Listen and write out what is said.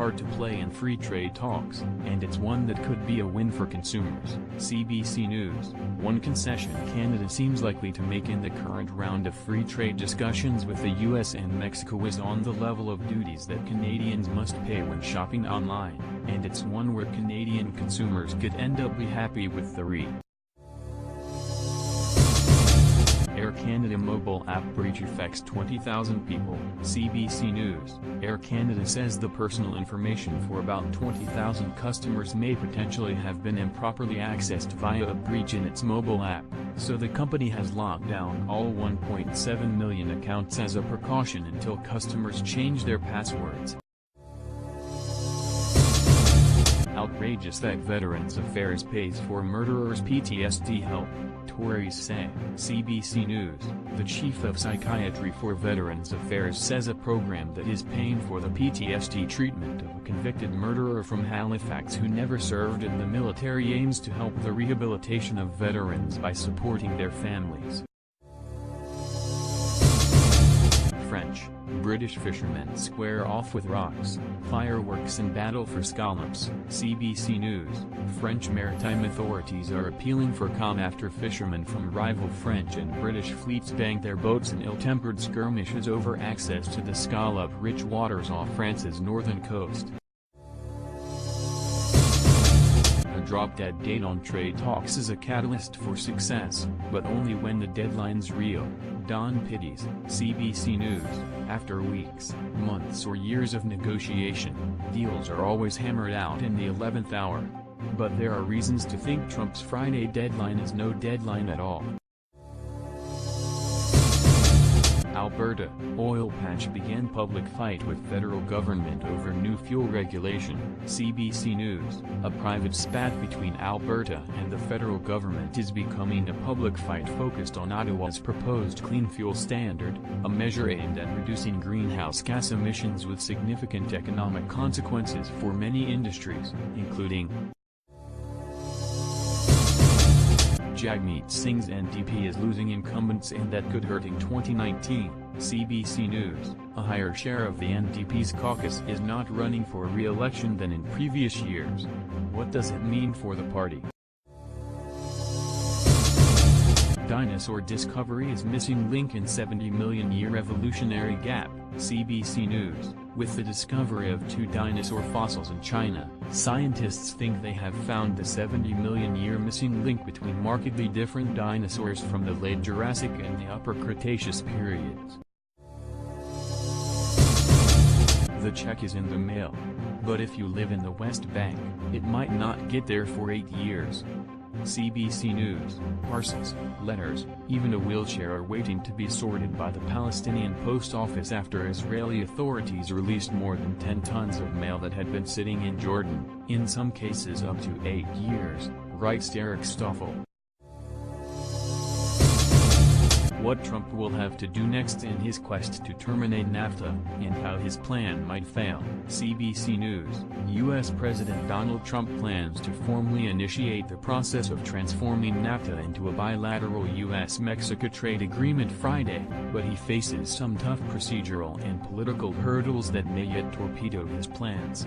part to play in free trade talks, and it's one that could be a win for consumers. CBC News: one concession Canada seems likely to make in the current round of free trade discussions with the US and Mexico is on the level of duties that Canadians must pay when shopping online, and it's one where Canadian consumers could end up be happy with the read. Air Canada mobile app breach affects 20,000 people. CBC News: Air Canada says the personal information for about 20,000 customers may potentially have been improperly accessed via a breach in its mobile app, so the company has locked down all 1.7 million accounts as a precaution until customers change their passwords. Outrageous that Veterans Affairs pays for murderers' PTSD help, Tories say. CBC News: the chief of psychiatry for Veterans Affairs says a program that is paying for the PTSD treatment of a convicted murderer from Halifax who never served in the military aims to help the rehabilitation of veterans by supporting their families. French, British fishermen square off with rocks, fireworks and battle for scallops. CBC News: French maritime authorities are appealing for calm after fishermen from rival French and British fleets banged their boats in ill-tempered skirmishes over access to the scallop-rich waters off France's northern coast. A drop-dead date on trade talks is a catalyst for success, but only when the deadline's real. Don pities. CBC News: after weeks, months or years of negotiation, deals are always hammered out in the 11th hour. But there are reasons to think Trump's Friday deadline is no deadline at all. Alberta, oil patch began public fight with federal government over new fuel regulation. CBC News: a private spat between Alberta and the federal government is becoming a public fight focused on Ottawa's proposed clean fuel standard, a measure aimed at reducing greenhouse gas emissions with significant economic consequences for many industries, including Jagmeet Singh's NDP is losing incumbents and that could hurt in 2019. CBC News: a higher share of the NDP's caucus is not running for re-election than in previous years. What does it mean for the party? Dinosaur discovery is missing link in 70 million year evolutionary gap. CBC News: with the discovery of 2 dinosaur fossils in China, scientists think they have found the 70 million year missing link between markedly different dinosaurs from the late Jurassic and the Upper Cretaceous periods. The check is in the mail. But if you live in the West Bank, it might not get there for 8 years. CBC News: parcels, letters, even a wheelchair are waiting to be sorted by the Palestinian post office after Israeli authorities released more than 10 tons of mail that had been sitting in Jordan, in some cases up to 8 years, writes Derek Stoffel. What Trump will have to do next in his quest to terminate NAFTA, and how his plan might fail. CBC News: U.S. President Donald Trump plans to formally initiate the process of transforming NAFTA into a bilateral U.S.-Mexico trade agreement Friday, but he faces some tough procedural and political hurdles that may yet torpedo his plans.